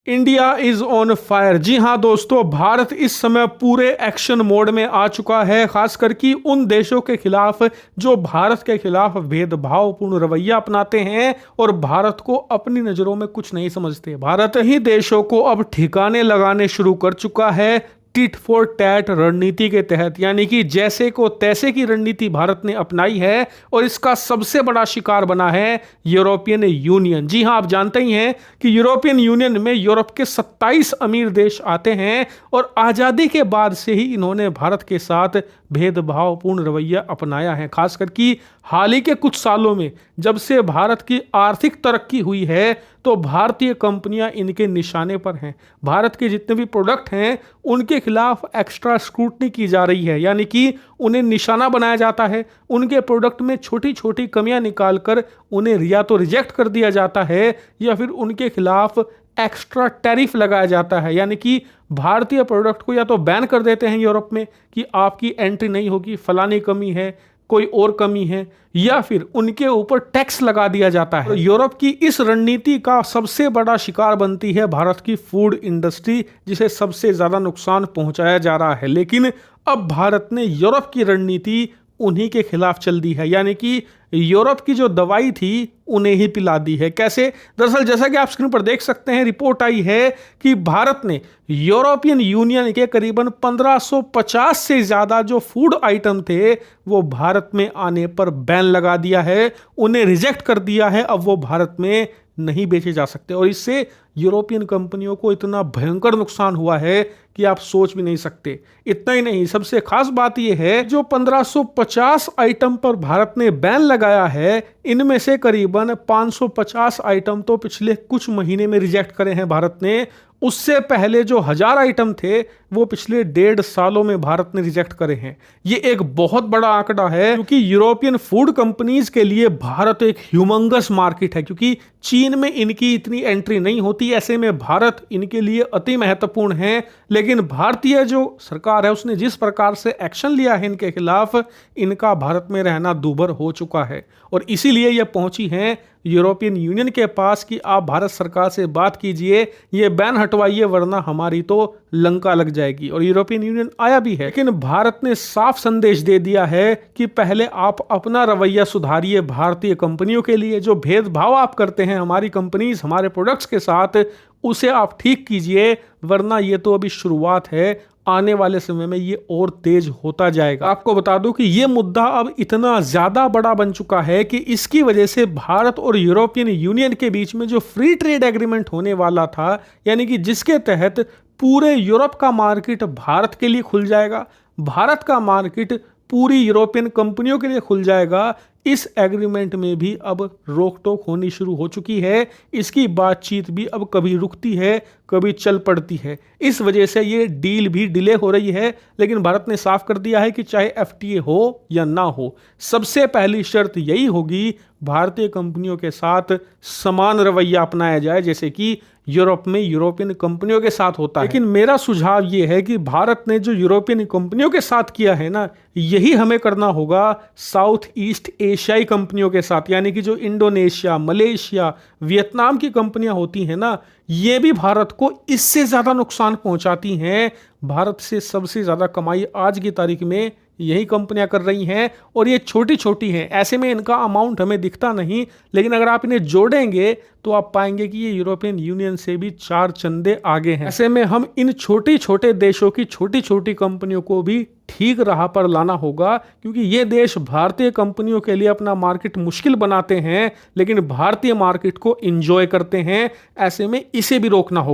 India is on fire. जी हाँ दोस्तों, भारत इस समय पूरे एक्शन मोड में आ चुका है, खासकर कि उन देशों के खिलाफ जो भारत के खिलाफ भेदभावपूर्ण रवैया अपनाते हैं और भारत को अपनी नजरों में कुछ नहीं समझते। भारत ही देशों को अब ठिकाने लगाने शुरू कर चुका है टिट फॉर टैट रणनीति के तहत, यानी कि जैसे को तैसे की रणनीति भारत ने अपनाई है और इसका सबसे बड़ा शिकार बना है यूरोपियन यूनियन। जी हां, आप जानते ही हैं कि यूरोपियन यूनियन में यूरोप के 27 अमीर देश आते हैं और आज़ादी के बाद से ही इन्होंने भारत के साथ भेदभावपूर्ण रवैया अपनाया है। खासकर कि हाल ही के कुछ सालों में जब से भारत की आर्थिक तरक्की हुई है तो भारतीय कंपनियां इनके निशाने पर हैं। भारत के जितने भी प्रोडक्ट हैं उनके खिलाफ एक्स्ट्रा स्क्रूटनी की जा रही है, यानी कि उन्हें निशाना बनाया जाता है। उनके प्रोडक्ट में छोटी छोटी कमियां निकालकर उन्हें या तो रिजेक्ट कर दिया जाता है या फिर उनके खिलाफ एक्स्ट्रा टैरिफ लगाया जाता है, यानी कि भारतीय प्रोडक्ट को या तो बैन कर देते हैं यूरोप में कि आपकी एंट्री नहीं होगी, फलानी कमी है, कोई और कमी है, या फिर उनके ऊपर टैक्स लगा दिया जाता है। तो यूरोप की इस रणनीति का सबसे बड़ा शिकार बनती है भारत की फूड इंडस्ट्री, जिसे सबसे ज्यादा नुकसान पहुंचाया जा रहा है। लेकिन अब भारत ने यूरोप की रणनीति उन्हीं के खिलाफ चल दी है, यानी कि यूरोप की जो दवाई थी उन्हें ही पिला दी है। कैसे? दरअसल जैसा कि आप स्क्रीन पर देख सकते हैं, रिपोर्ट आई है कि भारत ने यूरोपियन यूनियन के करीबन 1550 से ज़्यादा जो फूड आइटम थे वो भारत में आने पर बैन लगा दिया है, उन्हें रिजेक्ट कर दिया है। अब वो भारत में नहीं बेचे जा सकते और इससे यूरोपियन कंपनियों को इतना भयंकर नुकसान हुआ है कि आप सोच भी नहीं सकते। इतना ही नहीं, सबसे खास बात यह है जो 1550 आइटम पर भारत ने बैन लगाया है, इनमें से करीबन 550 आइटम तो पिछले कुछ महीने में रिजेक्ट करे हैं भारत ने। उससे पहले जो 1000 आइटम थे वो पिछले 1.5 सालों में भारत ने रिजेक्ट करे हैं। ये एक बहुत बड़ा आंकड़ा है, क्योंकि यूरोपियन फूड कंपनीज के लिए भारत एक ह्यूमंगस मार्केट है, क्योंकि चीन में इनकी इतनी एंट्री नहीं होती। ऐसे में भारत इनके लिए अति महत्वपूर्ण है। लेकिन भारतीय जो सरकार है उसने जिस प्रकार से एक्शन लिया है इनके खिलाफ, इनका भारत में रहना दूभर हो चुका है और इसीलिए ये पहुंची हैं यूरोपियन यूनियन के पास कि आप भारत सरकार से बात कीजिए, ये बैन हटवाइए, वरना हमारी तो लंका लग जाएगी। और यूरोपियन यूनियन आया भी है, लेकिन भारत ने साफ संदेश दे दिया है कि पहले आप अपना रवैया सुधारिए भारतीय कंपनियों के लिए। जो भेदभाव आप करते हैं हमारी कंपनीज हमारे प्रोडक्ट्स के साथ, उसे आप ठीक कीजिए, वरना ये तो अभी शुरुआत है, आने वाले समय में ये और तेज होता जाएगा। आपको बता दूं कि ये मुद्दा अब इतना ज्यादा बड़ा बन चुका है कि इसकी वजह से भारत और यूरोपियन यूनियन के बीच में जो फ्री ट्रेड एग्रीमेंट होने वाला था, यानी कि जिसके तहत पूरे यूरोप का मार्केट भारत के लिए खुल जाएगा, भारत का मार्केट पूरी यूरोपियन कंपनियों के लिए खुल जाएगा, इस एग्रीमेंट में भी अब रोक टोक होनी शुरू हो चुकी है। इसकी बातचीत भी अब कभी रुकती है, कभी चल पड़ती है। इस वजह से ये डील भी डिले हो रही है। लेकिन भारत ने साफ कर दिया है कि चाहे एफटीए हो या ना हो, सबसे पहली शर्त यही होगी भारतीय कंपनियों के साथ समान रवैया अपनाया जाए, जैसे कि यूरोप में यूरोपियन कंपनियों के साथ होता है। लेकिन मेरा सुझाव ये है कि भारत ने जो यूरोपियन कंपनियों के साथ किया है ना, यही हमें करना होगा साउथ ईस्ट एशियाई कंपनियों के साथ, यानी कि जो इंडोनेशिया, मलेशिया, वियतनाम की कंपनियां होती हैं ना, ये भी भारत को इससे ज़्यादा नुकसान पहुंचाती हैं। भारत से सबसे ज़्यादा कमाई आज की तारीख में यही कंपनियां कर रही हैं और ये छोटी छोटी हैं, ऐसे में इनका अमाउंट हमें दिखता नहीं। लेकिन अगर आप इन्हें जोड़ेंगे तो आप पाएंगे कि ये यूरोपियन यूनियन से भी 4 चंदे आगे हैं। ऐसे में हम इन छोटे छोटे देशों की छोटी छोटी कंपनियों को भी ठीक राह पर लाना होगा, क्योंकि ये देश भारतीय कंपनियों के लिए अपना मार्केट मुश्किल बनाते हैं, लेकिन भारतीय मार्केट को एंजॉय करते हैं। ऐसे में इसे भी रोकना होगा।